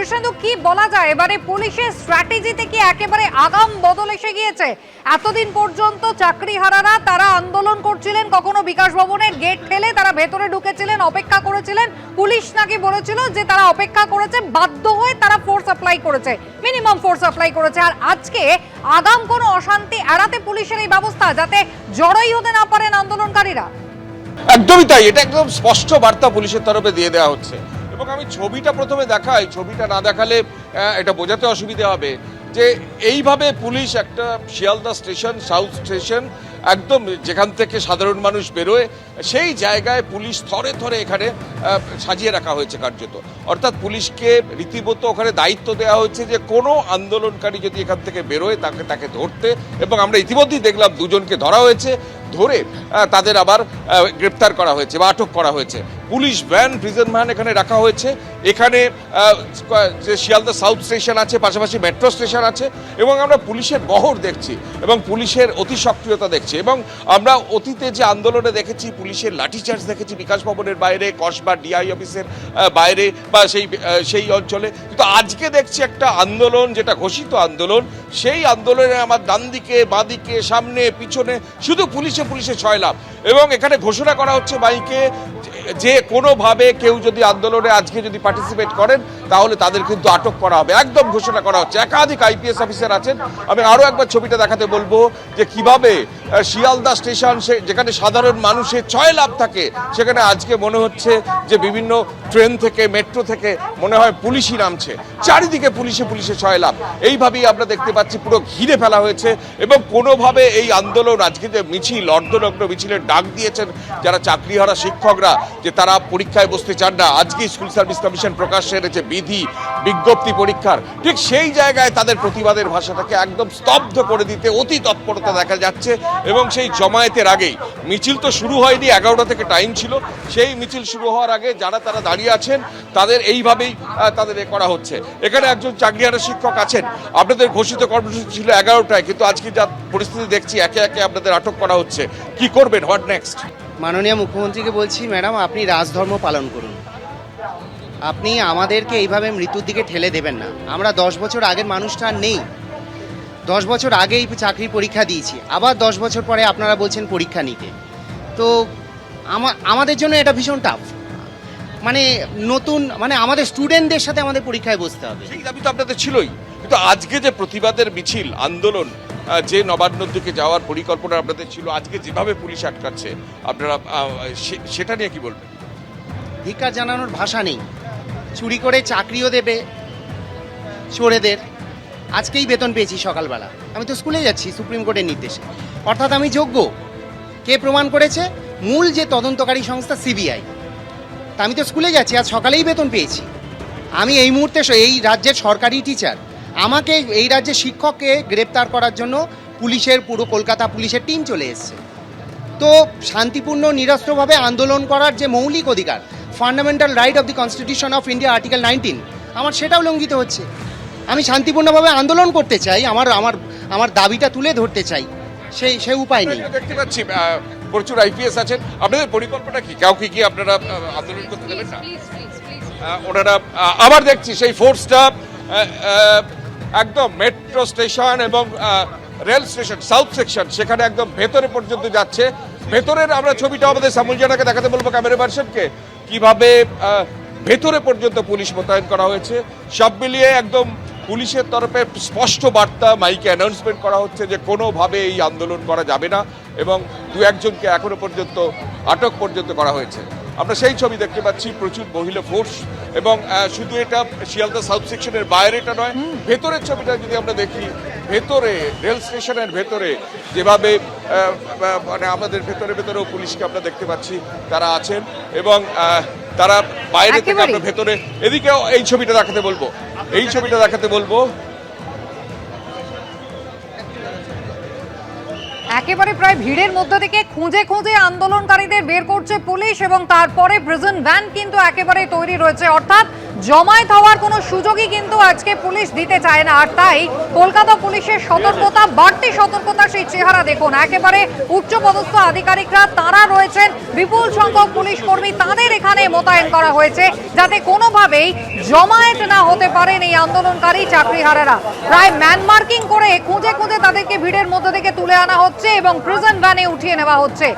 কৃষ্ণেন্দু, কি বলা যায় এবারে পুলিশের স্ট্র্যাটেজিতে কি একেবারে আগাম বদল এসে গিয়েছে? এতদিন পর্যন্ত চাকরিহারারা তারা আন্দোলন করছিলেন, কখনো বিকাশ ভবনের গেট ঠেলে তারা ভেতরে ঢুকেছিলেন, অপেক্ষা করেছিলেন। পুলিশ নাকি বলেছিল যে তারা অপেক্ষা করেছে, বাধ্য হয়ে তারা ফোর্স অ্যাপ্লাই করেছে, মিনিমাম ফোর্স অ্যাপ্লাই করেছে। আর আজকে আগাম কোনো অশান্তি এড়াতে পুলিশের এই ব্যবস্থা, যাতে জড়োই হতে না পারেন আন্দোলনকারীরা। একদমই তাই, এটা একদম স্পষ্ট বার্তা পুলিশের তরফে দিয়ে দেওয়া হচ্ছে। এবং আমি ছবিটা প্রথমে দেখাই, ছবিটা না দেখালে এটা বোঝাতে অসুবিধা হবে যে এইভাবে পুলিশ একটা শিয়ালদা স্টেশন, সাউথ স্টেশন, একদম যেখান থেকে সাধারণ মানুষ বেরোয় সেই জায়গায় পুলিশ থরে থরে এখানে সাজিয়ে রাখা হয়েছে কার্যত। অর্থাৎ পুলিশকে রীতিমতো ওখানে দায়িত্ব দেওয়া হয়েছে যে কোনো আন্দোলনকারী যদি এখান থেকে বেরোয় তাকে ধরতে। এবং আমরা ইতিমধ্যেই দেখলাম দুজনকে ধরা হয়েছে, ধরে তাদের আবার গ্রেপ্তার করা হয়েছে বা আটক করা হয়েছে। পুলিশ ভ্যান, প্রিজন ভ্যান এখানে রাখা হয়েছে। এখানে যে শিয়ালদা সাউথ স্টেশন আছে, পাশাপাশি মেট্রো স্টেশন আছে, এবং আমরা পুলিশের বহর দেখছি এবং পুলিশের অতি সক্রিয়তা দেখছি। এবং আমরা অতীতে যে আন্দোলনে দেখেছি পুলিশের লাঠিচার্জ দেখেছি বিকাশ ভবনের বাইরে, কসবা ডিআই অফিসের বাইরে বা সেই অঞ্চলে, কিন্তু আজকে দেখছি একটা আন্দোলন, যেটা ঘোষিত আন্দোলন, সেই আন্দোলনে আমার ডান দিকে, বাঁ দিকে, সামনে, পিছনে শুধু পুলিশে ছয়লাভ। এবং এখানে ঘোষণা করা হচ্ছে মাইকে যে কোনোভাবে কেউ যদি আন্দোলনে আজকে যদি পার্টিসিপেট করেন তাহলে তাদের কিন্তু আটক করা হবে, একদম ঘোষণা করা হচ্ছে। একাধিক আইপিএস অফিসার আছেন। আমি আরো একবার ছবিটা দেখাতে বলবো যে কিভাবে শিয়ালদা স্টেশন, যেখানে সাধারণ মানুষের ছয়লাভ থাকে, সেখানে আজকে মনে হচ্ছে যে বিভিন্ন ট্রেন থেকে, মেট্রো থেকে মনে হয় পুলিশই নামছে, চারিদিকে পুলিশে ছয়লাভ। এইভাবেই আমরা দেখতে পাচ্ছি পুরো ঘিরে ফেলা হয়েছে। এবং কোনোভাবে এই আন্দোলন, আজকে যে মিছিল, অর্ধনগ্ন মিছিলের ডাক দিয়েছেন যারা চাকরিহারা শিক্ষকরা, যে তারা পরীক্ষায় বসতে চান না, আজকে স্কুল সার্ভিস কমিশন প্রকাশ্যে এনেছে বিধি বিজ্ঞপ্তি পরীক্ষার, ঠিক সেই জায়গায় তাদের প্রতিবাদের ভাষাটাকে একদম স্তব্ধ করে দিতে অতি তৎপরতা দেখা যাচ্ছে। এবং সেই জমায়েতের আগেই, মিছিল তো শুরু হয়নি, 11টা থেকে টাইম ছিল, সেই মিছিল শুরু হওয়ার আগে তারা দাঁড়িয়ে আছেন, তাদের এইভাবেই তাদের করা হচ্ছে। এখানে একজন চাকরিহারা শিক্ষক আছেন। আপনাদের ঘোষিত কর্মসূচি ছিল 11টায়, কিন্তু আজকে যা পরিস্থিতি দেখছি একে একে আপনাদের আটক করা হচ্ছে। কি করবেন, হোয়াট নেক্সট? মাননীয় মুখ্যমন্ত্রীকে বলছি, ম্যাডাম আপনি রাজধর্ম পালন করুন, আপনি আমাদেরকে এইভাবে মৃত্যুর দিকে ঠেলে দেবেন না। আমরা 10 বছর আগের মানুষটা আর নেই। 10 বছর আগেই চাকরি পরীক্ষা দিয়েছি, আবার 10 বছর পরে আপনারা বলছেন পরীক্ষা নিতে। তো আমাদের জন্য এটা ভীষণ টাফ। মানে নতুন, মানে আমাদের স্টুডেন্টদের সাথে আমাদের পরীক্ষায় বসতে হবে। সেই দাবি তো আপনাদের ছিলই, কিন্তু আজকে যে প্রতিবাদের মিছিল, আন্দোলন, যে নবান্নর দিকে যাওয়ার পরিকল্পনা আপনাদের ছিল, আজকে যেভাবে পুলিশ আটকাচ্ছে, আপনারা সেটা নিয়ে কি বলবেন? ধিক্কার জানানোর ভাষা নেই। চুরি করে চাকরিও দেবে চোরেদের। আজকেই বেতন পেয়েছি সকালবেলা, আমি তো স্কুলে যাচ্ছি সুপ্রিম কোর্টের নির্দেশে। অর্থাৎ আমি যোগ্য। কে প্রমাণ করেছে? মূল যে তদন্তকারী সংস্থা সিবিআই। তা আমি তো স্কুলে যাচ্ছি, আজ সকালেই বেতন পেয়েছি। আমি এই মুহূর্তে এই রাজ্যের সরকারি টিচার। আমাকে এই রাজ্যের শিক্ষককে গ্রেপ্তার করার জন্য পুলিশের, পুরো কলকাতা পুলিশের টিম চলে এসছে। তো শান্তিপূর্ণ নিরস্ত্রভাবে আন্দোলন করার যে মৌলিক অধিকার, fundamental right of the constitution of India article 19, আমার সেটাও লঙ্ঘিত হচ্ছে। আমি শান্তিপূর্ণভাবে আন্দোলন করতে চাই, আমার দাবিটা তুলে ধরতে চাই, সে উপায় নেই। দেখতে পাচ্ছি প্রচুর আইপিএস আছেন। আপনাদের পরিকল্পনা কি? কাউকে কি আপনারা আন্দোলন করতে দেবেন না? ওনারা আবার দেখছি সেই ফোর্সটা একদম মেট্রো স্টেশন এবং রেল স্টেশন, সাউথ সেকশন, সেখানে একদম ভেতরে পর্যন্ত যাচ্ছে। ভেতরের আমরা ছবিটা আমাদের সামুলজানাকে দেখাতে বলবো, ক্যামেরা পার্সনকে, কিভাবে ভেতরে পর্যন্ত পুলিশ মোতায়েন করা হয়েছে। সব মিলিয়ে একদম পুলিশের তরফে স্পষ্ট বার্তা, মাইকে অ্যানাউন্সমেন্ট করা হচ্ছে যে কোনোভাবে এই আন্দোলন করা যাবে না, এবং 2-1জনকে এখনো পর্যন্ত আটক পর্যন্ত করা হয়েছে। আমরা সেই ছবি দেখতে পাচ্ছি, প্রচুর মহিলা ফোর্স। এবং শুধু এটা শিয়ালদা সাউথ সেকশনের বাইরেটা নয়, ভেতরের ছবিটা যদি আমরা দেখি, ভেতরে রেল স্টেশনের ভেতরে যেভাবে মানে আমাদের ভেতরেও পুলিশকে আমরা দেখতে পাচ্ছি, তারা আছেন। এবং তারা বাইরে থেকে আমরা ভেতরে, এদিকেও এই ছবিটা দেখাতে বলবো, একেবারে প্রায় ভিড়ের মধ্যে থেকে খুঁজে আন্দোলনকারীদের বের করছে পুলিশ, এবং তারপরে প্রিজন ভ্যান কিন্তু একেবারে তৈরি রয়েছে। অর্থাৎ জমায়েত হওয়ার কোনো সুযোগই কিন্তু আজকে পুলিশ দিতে চায় না। আর তাই কলকাতা পুলিশের সতর্কতা, বাড়তি সতর্কতা, সেই চেহারা দেখুন। একেবারে উচ্চপদস্থ আধিকারিকরা তারা রয়েছেন, বিপুল সংখ্যক পুলিশ কর্মী তাদের এখানে মোতায়েন করা হয়েছে যাতে কোনোভাবেই জমায়েত না হতে পারেন এই আন্দোলনকারী চাকরিহারারা। প্রায় ম্যান মার্কিং করে খুঁজে খুঁজে তাদেরকে ভিড়ের মধ্যে থেকে তুলে আনা হচ্ছে এবং প্রিজন ভ্যানে উঠিয়ে নেওয়া হচ্ছে।